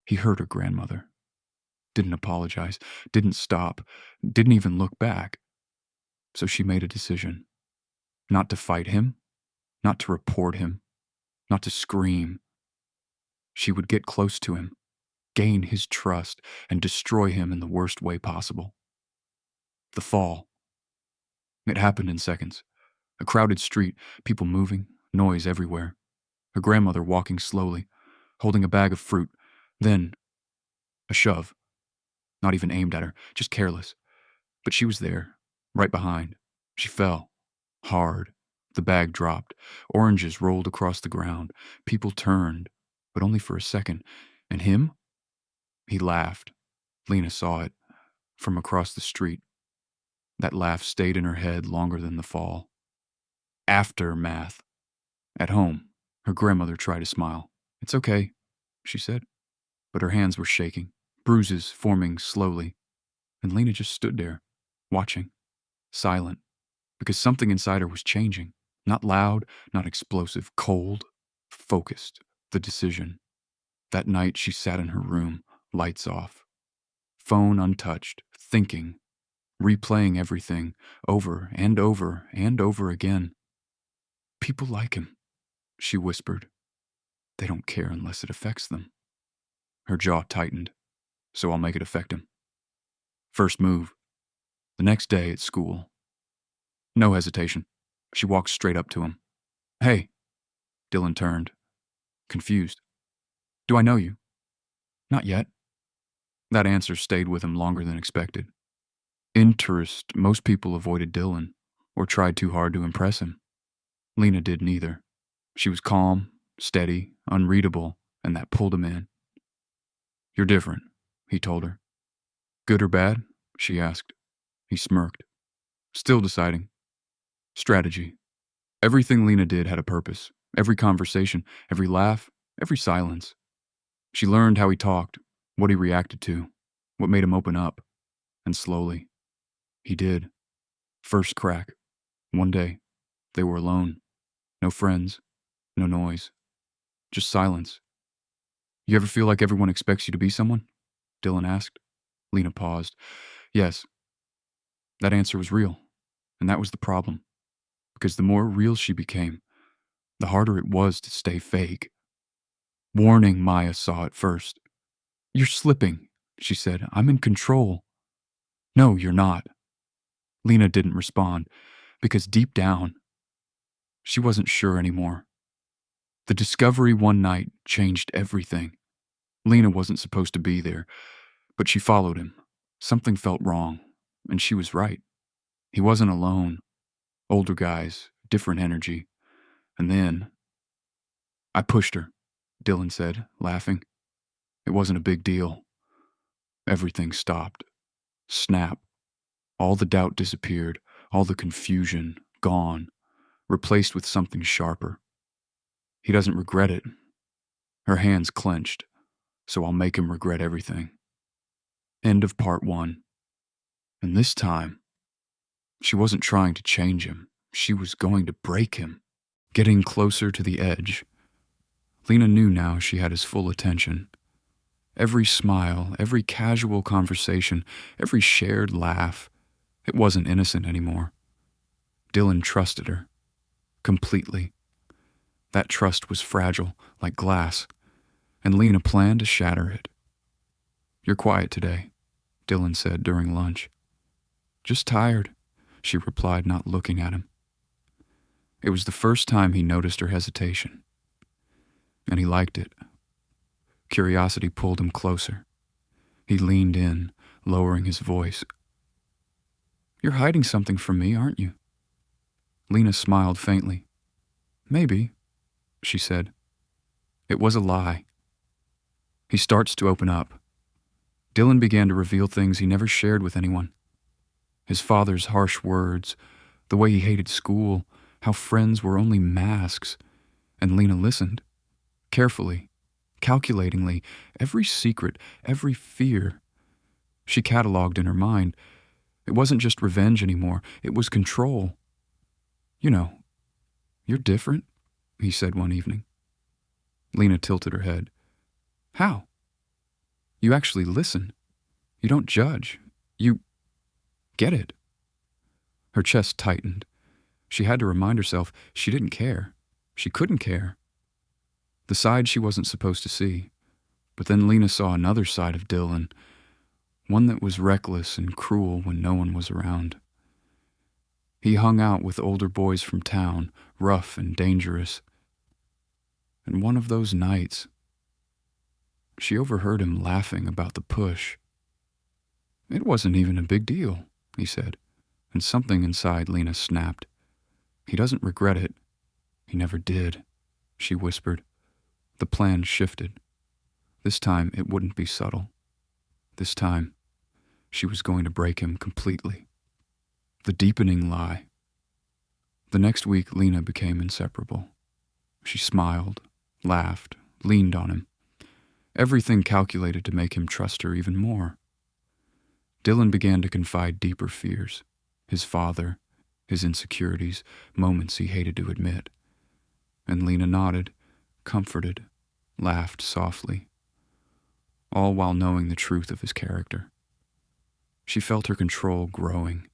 He hurt her grandmother. Didn't apologize, didn't stop, didn't even look back. So she made a decision. Not to fight him, not to report him, not to scream. She would get close to him, gain his trust, and destroy him in the worst way possible. The fall. It happened in seconds. A crowded street, people moving, noise everywhere. Her grandmother walking slowly, holding a bag of fruit. Then, a shove. Not even aimed at her, just careless. But she was there, right behind. She fell. Hard. The bag dropped. Oranges rolled across the ground. People turned, but only for a second. And him? He laughed. Lena saw it, from across the street. That laugh stayed in her head longer than the fall. Aftermath. At home, her grandmother tried to smile. "It's okay," she said. But her hands were shaking, bruises forming slowly. And Lena just stood there, watching, silent, because something inside her was changing. Not loud, not explosive, cold, focused, the decision. That night she sat in her room, lights off, phone untouched, thinking, replaying everything, over and over and over again. "People like him," she whispered. "They don't care unless it affects them." Her jaw tightened. "So I'll make it affect him." First move. The next day at school. No hesitation. She walked straight up to him. "Hey." Dylan turned, confused. "Do I know you?" "Not yet." That answer stayed with him longer than expected. Interest, most people avoided Dylan, or tried too hard to impress him. Lena did neither. She was calm, steady, unreadable, and that pulled him in. "You're different," he told her. "Good or bad?" she asked. He smirked. Still deciding. Strategy. Everything Lena did had a purpose. Every conversation, every laugh, every silence. She learned how he talked, what he reacted to, what made him open up. And slowly, he did. First crack. One day, they were alone. No friends, no noise. Just silence. "You ever feel like everyone expects you to be someone?" Dylan asked. Lena paused. "Yes." That answer was real, and that was the problem. Because the more real she became, the harder it was to stay fake. Warning, Maya saw it first. "You're slipping," she said. "I'm in control." "No, you're not." Lena didn't respond, because deep down, she wasn't sure anymore. The discovery one night changed everything. Lena wasn't supposed to be there, but she followed him. Something felt wrong, and she was right. He wasn't alone. Older guys, different energy. And then, "I pushed her," Dylan said, laughing. "It wasn't a big deal." Everything stopped. Snap. All the doubt disappeared, all the confusion gone, replaced with something sharper. "He doesn't regret it." Her hands clenched. "So I'll make him regret everything." End of part 1. And this time, she wasn't trying to change him. She was going to break him. Getting closer to the edge. Lena knew now she had his full attention. Every smile, every casual conversation, every shared laugh. It wasn't innocent anymore. Dylan trusted her. Completely. That trust was fragile, like glass, and Lena planned to shatter it. "You're quiet today," Dylan said during lunch. "Just tired," she replied, not looking at him. It was the first time he noticed her hesitation. And he liked it. Curiosity pulled him closer. He leaned in, lowering his voice. "You're hiding something from me, aren't you?" Lena smiled faintly. "Maybe," she said. It was a lie. He starts to open up. Dylan began to reveal things he never shared with anyone. His father's harsh words, the way he hated school, how friends were only masks. And Lena listened, carefully, calculatingly, every secret, every fear. She cataloged in her mind. It wasn't just revenge anymore, it was control. "You know, you're different," he said one evening. Lena tilted her head. "How?" You actually listen. You don't judge. You get it." Her chest tightened. She had to remind herself she didn't care. She couldn't care. The side she wasn't supposed to see. But then Lena saw another side of Dylan, one that was reckless and cruel when no one was around. He hung out with older boys from town, rough and dangerous. And one of those nights, she overheard him laughing about the push. "It wasn't even a big deal," he said, and something inside Lena snapped. "He doesn't regret it. He never did," she whispered. The plan shifted. This time it wouldn't be subtle. This time, she was going to break him completely. The deepening lie. The next week, Lena became inseparable. She smiled, laughed, leaned on him. Everything calculated to make him trust her even more. Dylan began to confide deeper fears. His father, his insecurities, moments he hated to admit. And Lena nodded, comforted, laughed softly, all while knowing the truth of his character. She felt her control growing.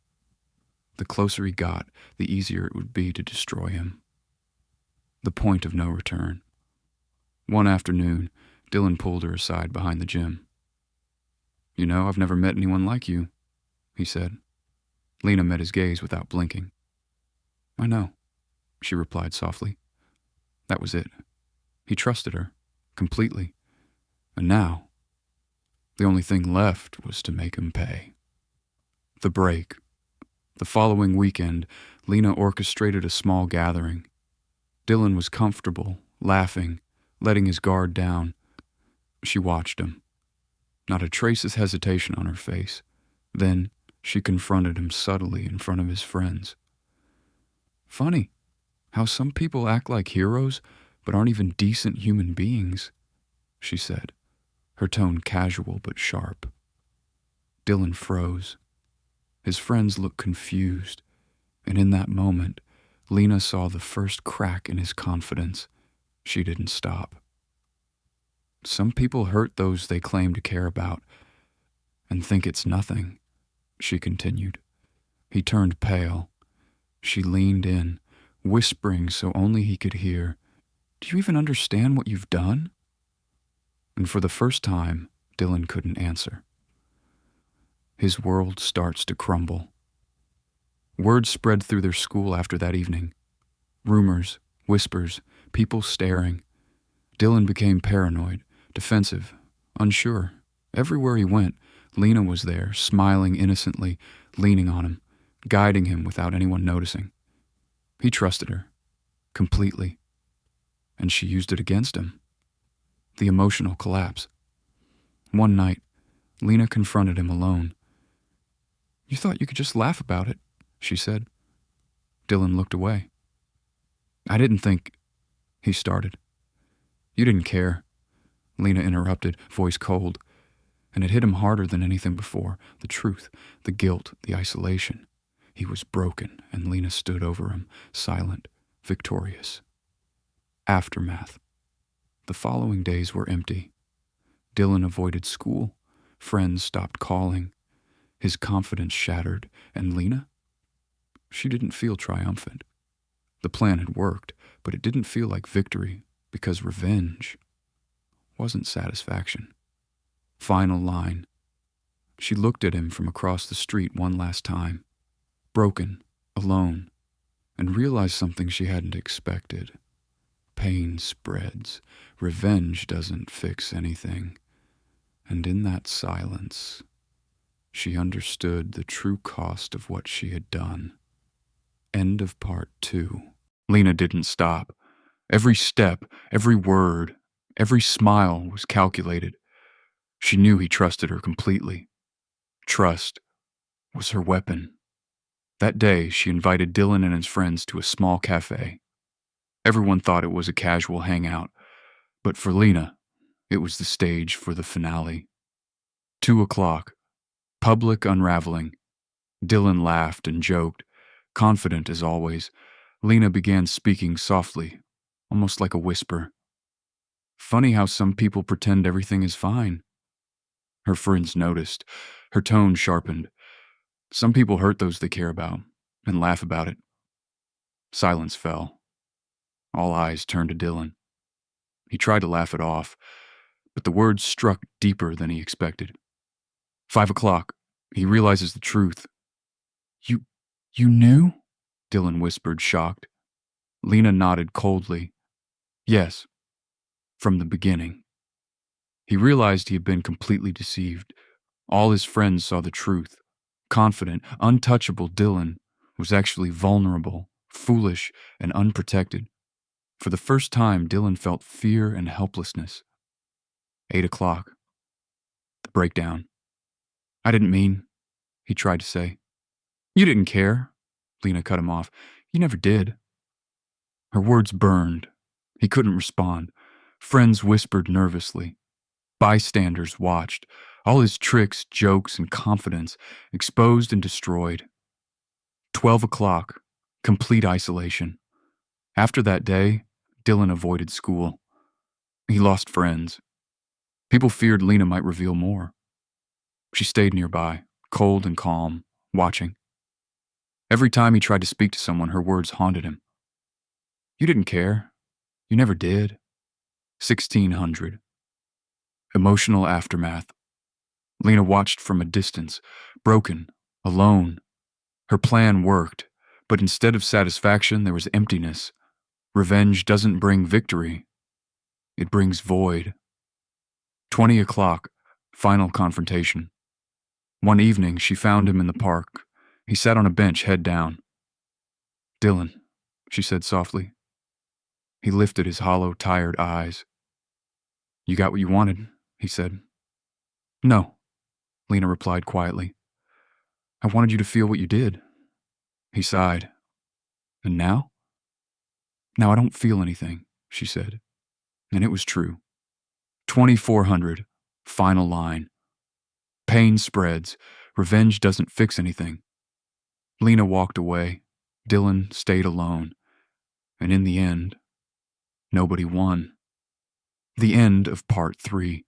The closer he got, the easier it would be to destroy him. The point of no return. One afternoon, Dylan pulled her aside behind the gym. "You know, I've never met anyone like you," he said. Lena met his gaze without blinking. "I know," she replied softly. That was it. He trusted her, completely. And now, the only thing left was to make him pay. The break. The following weekend, Lena orchestrated a small gathering. Dylan was comfortable, laughing, letting his guard down. She watched him. Not a trace of hesitation on her face. Then she confronted him subtly in front of his friends. "Funny how some people act like heroes but aren't even decent human beings," she said, her tone casual but sharp. Dylan froze. His friends looked confused, and in that moment, Lena saw the first crack in his confidence. She didn't stop. "Some people hurt those they claim to care about and think it's nothing," she continued. He turned pale. She leaned in, whispering so only he could hear, "Do you even understand what you've done?" And for the first time, Dylan couldn't answer. His world starts to crumble. Word spread through their school after that evening. Rumors, whispers, people staring. Dylan became paranoid, defensive, unsure. Everywhere he went, Lena was there, smiling innocently, leaning on him, guiding him without anyone noticing. He trusted her, completely. And she used it against him. The emotional collapse. One night, Lena confronted him alone. "You thought you could just laugh about it," she said. Dylan looked away. "I didn't think," he started. "You didn't care," Lena interrupted, voice cold. And it hit him harder than anything before. The truth, the guilt, the isolation. He was broken, and Lena stood over him, silent, victorious. Aftermath. The following days were empty. Dylan avoided school. Friends stopped calling. His confidence shattered. And Lena? She didn't feel triumphant. The plan had worked, but it didn't feel like victory, because revenge wasn't satisfaction. Final line. She looked at him from across the street one last time, broken, alone, and realized something she hadn't expected. Pain spreads. Revenge doesn't fix anything. And in that silence, she understood the true cost of what she had done. End of part 2. Lena didn't stop. Every step, every word, every smile was calculated. She knew he trusted her completely. Trust was her weapon. That day, she invited Dylan and his friends to a small cafe. Everyone thought it was a casual hangout, but for Lena, it was the stage for the finale. 2:00, public unraveling. Dylan laughed and joked, confident as always. Lena began speaking softly, almost like a whisper. "Funny how some people pretend everything is fine." Her friends noticed. Her tone sharpened. Some people hurt those they care about and laugh about it. Silence fell. All eyes turned to Dylan. He tried to laugh it off, but the words struck deeper than he expected. 5 o'clock. He realizes the truth. You knew? Dylan whispered, shocked. Lena nodded coldly. Yes, from the beginning. He realized he had been completely deceived. All his friends saw the truth. Confident, untouchable Dylan was actually vulnerable, foolish, and unprotected. For the first time, Dylan felt fear and helplessness. 8 o'clock. The breakdown. I didn't mean, he tried to say. You didn't care, Lena cut him off. You never did. Her words burned. He couldn't respond. Friends whispered nervously. Bystanders watched. All his tricks, jokes, and confidence exposed and destroyed. 12 o'clock. Complete isolation. After that day, Dylan avoided school. He lost friends. People feared Lena might reveal more. She stayed nearby, cold and calm, watching. Every time he tried to speak to someone, her words haunted him. You didn't care. You never did. 1600. Emotional aftermath. Lena watched from a distance, broken, alone. Her plan worked, but instead of satisfaction, there was emptiness. Revenge doesn't bring victory. It brings void. 20 o'clock. Final confrontation. One evening, she found him in the park. He sat on a bench, head down. Dylan, she said softly. He lifted his hollow, tired eyes. You got what you wanted, he said. No, Lena replied quietly. I wanted you to feel what you did. He sighed. And now? Now I don't feel anything, she said. And it was true. 2400, final line. Pain spreads. Revenge doesn't fix anything. Lena walked away. Dylan stayed alone. And in the end, nobody won. The end of part 3.